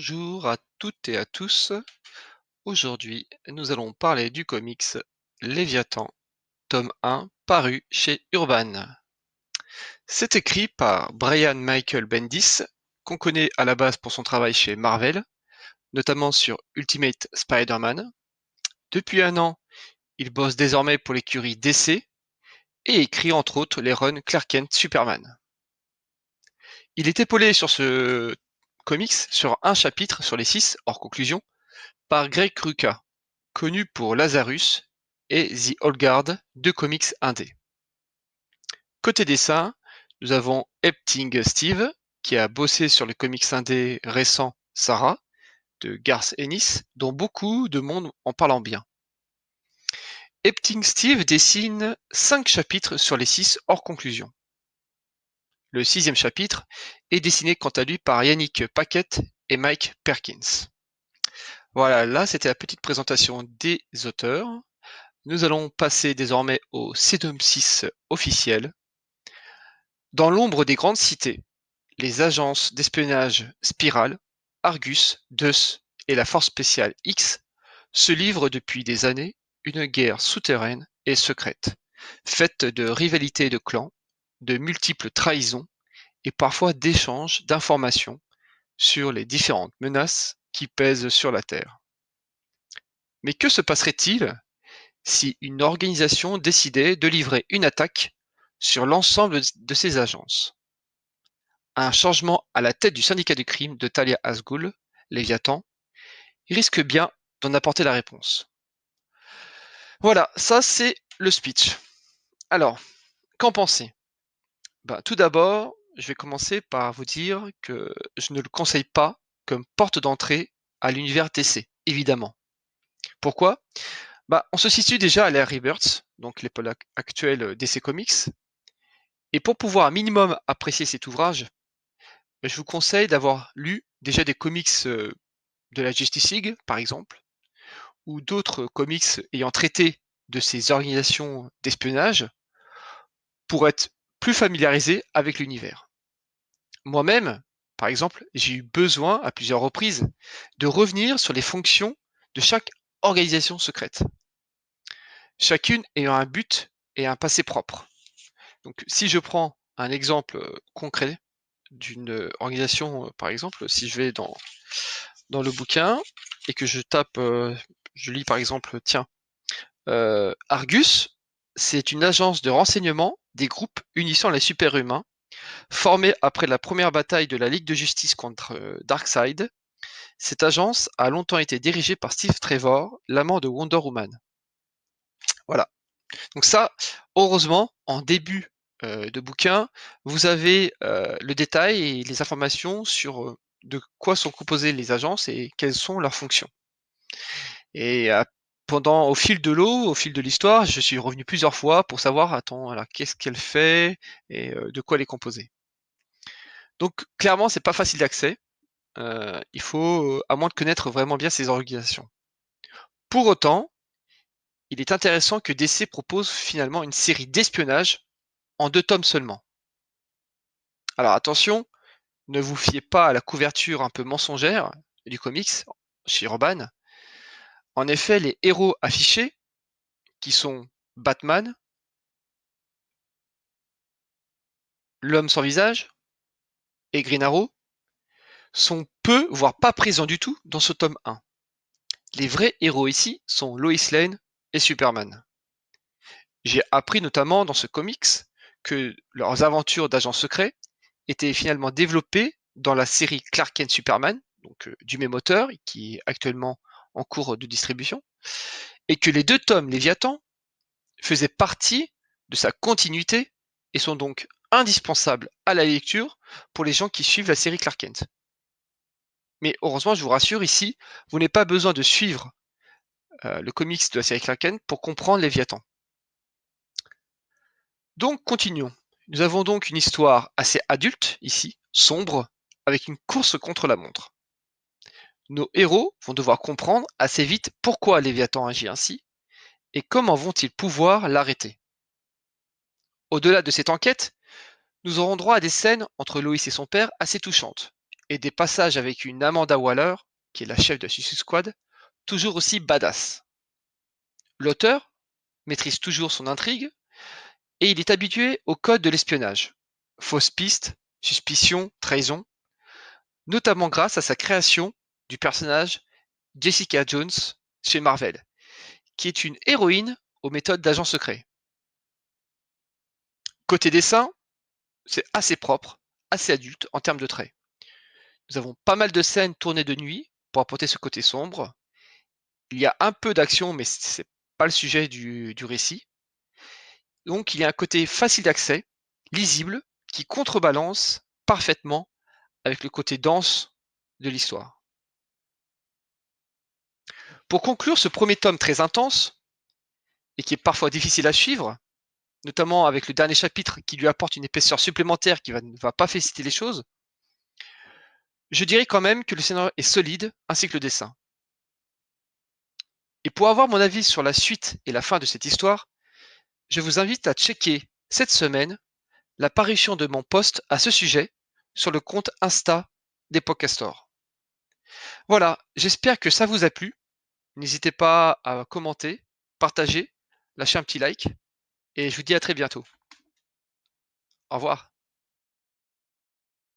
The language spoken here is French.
Bonjour à toutes et à tous. Aujourd'hui, nous allons parler du comics Léviathan, tome 1, paru chez Urban. C'est écrit par Brian Michael Bendis, qu'on connaît à la base pour son travail chez Marvel, notamment sur Ultimate Spider-Man. Depuis un an, il bosse désormais pour l'écurie DC et écrit entre autres les runs Clark Kent Superman. Il est épaulé sur ce comics sur un chapitre sur les 6, hors conclusion, par Greg Rucka, connu pour Lazarus et The Old Guard, deux comics indés. Côté dessin, nous avons Epting Steve, qui a bossé sur le comics indé récent Sarah, de Garth Ennis, dont beaucoup de monde en parlant bien. Epting Steve dessine 5 chapitres sur les 6 hors conclusion. Le 6e chapitre est dessiné quant à lui par Yannick Paquette et Mike Perkins. Voilà, là c'était la petite présentation des auteurs. Nous allons passer désormais au synopsis officiel. Dans l'ombre des grandes cités, les agences d'espionnage Spiral, Argus, Deus et la Force spéciale X se livrent depuis des années une guerre souterraine et secrète, faite de rivalités de clans, de multiples trahisons et parfois d'échanges d'informations sur les différentes menaces qui pèsent sur la Terre. Mais que se passerait-il si une organisation décidait de livrer une attaque sur l'ensemble de ses agences? Un changement à la tête du syndicat du crime de Talia al Ghul, Léviathan, risque bien d'en apporter la réponse. Voilà, ça c'est le speech. Alors, qu'en pensez? Tout d'abord, je vais commencer par vous dire que je ne le conseille pas comme porte d'entrée à l'univers DC, évidemment. Pourquoi? On se situe déjà à l'ère Rebirth, donc l'époque actuelle DC Comics, et pour pouvoir un minimum apprécier cet ouvrage, je vous conseille d'avoir lu déjà des comics de la Justice League, par exemple, ou d'autres comics ayant traité de ces organisations d'espionnage pour être plus familiarisé avec l'univers. Moi-même, par exemple, j'ai eu besoin à plusieurs reprises de revenir sur les fonctions de chaque organisation secrète, chacune ayant un but et un passé propre. Donc si je prends un exemple concret d'une organisation, par exemple, si je vais dans le bouquin et que je tape, je lis par exemple, tiens, Argus, c'est une agence de renseignement des groupes unissant les super-humains, formée après la première bataille de la Ligue de Justice contre Darkseid. Cette agence a longtemps été dirigée par Steve Trevor, l'amant de Wonder Woman. Voilà. Donc ça, heureusement, en début de bouquin, vous avez le détail et les informations sur de quoi sont composées les agences et quelles sont leurs fonctions. Et au fil de l'eau, au fil de l'histoire, je suis revenu plusieurs fois pour savoir, attends, alors qu'est-ce qu'elle fait et de quoi elle est composée. Donc clairement, c'est pas facile d'accès. Il faut, à moins de connaître vraiment bien ces organisations. Pour autant, il est intéressant que DC propose finalement une série d'espionnage en 2 tomes seulement. Alors attention, ne vous fiez pas à la couverture un peu mensongère du comics chez Urban. En effet, les héros affichés, qui sont Batman, l'Homme sans visage et Green Arrow, sont peu, voire pas présents du tout dans ce tome 1. Les vrais héros ici sont Lois Lane et Superman. J'ai appris notamment dans ce comics que leurs aventures d'agents secrets étaient finalement développées dans la série Clark Kent Superman, donc du même auteur, qui est actuellement en cours de distribution, et que les 2 tomes Léviathan faisaient partie de sa continuité et sont donc indispensables à la lecture pour les gens qui suivent la série Clark Kent. Mais heureusement, je vous rassure ici, vous n'avez pas besoin de suivre le comics de la série Clark Kent pour comprendre Léviathan. Donc continuons. Nous avons donc une histoire assez adulte ici, sombre, avec une course contre la montre. Nos héros vont devoir comprendre assez vite pourquoi Léviathan agit ainsi et comment vont-ils pouvoir l'arrêter. Au-delà de cette enquête, nous aurons droit à des scènes entre Lois et son père assez touchantes, et des passages avec une Amanda Waller, qui est la chef de Suicide Squad, toujours aussi badass. L'auteur maîtrise toujours son intrigue et il est habitué au code de l'espionnage. Fausses pistes, suspicion, trahison, notamment grâce à sa création du personnage Jessica Jones chez Marvel, qui est une héroïne aux méthodes d'agent secret. Côté dessin, c'est assez propre, assez adulte en termes de traits. Nous avons pas mal de scènes tournées de nuit pour apporter ce côté sombre. Il y a un peu d'action, mais c'est pas le sujet du récit. Donc il y a un côté facile d'accès, lisible, qui contrebalance parfaitement avec le côté dense de l'histoire. Pour conclure ce premier tome très intense, et qui est parfois difficile à suivre, notamment avec le dernier chapitre qui lui apporte une épaisseur supplémentaire qui ne va pas féliciter les choses, je dirais quand même que le scénario est solide, ainsi que le dessin. Et pour avoir mon avis sur la suite et la fin de cette histoire, je vous invite à checker cette semaine l'apparition de mon post à ce sujet sur le compte Insta des Podcastors. Voilà, j'espère que ça vous a plu. N'hésitez pas à commenter, partager, lâcher un petit like, et je vous dis à très bientôt. Au revoir.